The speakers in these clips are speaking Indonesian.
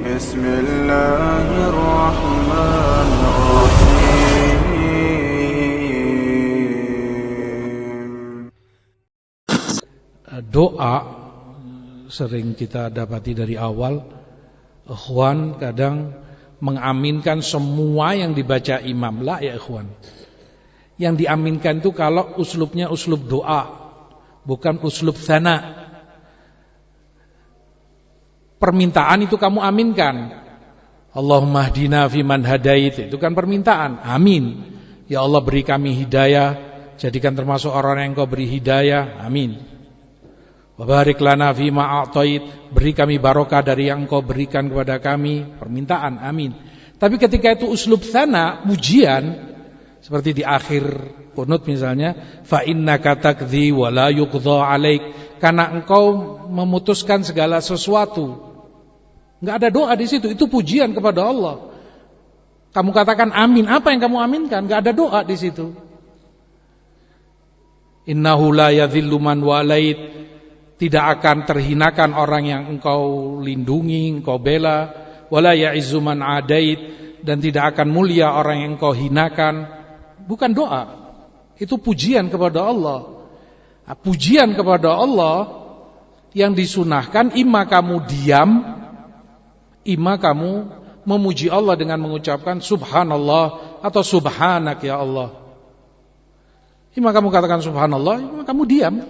بسم الله الرحمن الرحيم. Doa sering kita dapati dari awal, ikhwan kadang mengaminkan semua yang dibaca imam. La ya ikhwan, yang diaminkan itu kalau uslubnya uslub doa, bukan uslub tsana. Permintaan itu kamu aminkan. Allahumma hdina fiman hadait, itu kan permintaan. Amin. Ya Allah, beri kami hidayah, jadikan termasuk orang yang Engkau beri hidayah. Amin. Wa barik lana fima a'tait, beri kami barokah dari yang Engkau berikan kepada kami. Permintaan. Amin. Tapi ketika itu uslub tsana, pujian, seperti di akhir qunut misalnya, fa innaka takdzi wa la yuqdha 'alaik, karena engkau memutuskan segala sesuatu. Enggak ada doa di situ, itu pujian kepada Allah. Kamu katakan amin, apa yang kamu aminkan? Enggak ada doa di situ. Innahu la yadhillu man walait, tidak akan terhinakan orang yang engkau lindungi, engkau bela, wala ya'izzu man adait, dan tidak akan mulia orang yang engkau hinakan. Bukan doa, itu pujian kepada Allah. Nah, pujian kepada Allah yang disunahkan, imma kamu diam, imma kamu memuji Allah dengan mengucapkan subhanallah atau subhanak ya Allah. Imma kamu katakan subhanallah, imma kamu diam.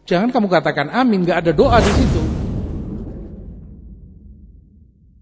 Jangan kamu katakan amin, enggak ada doa di situ.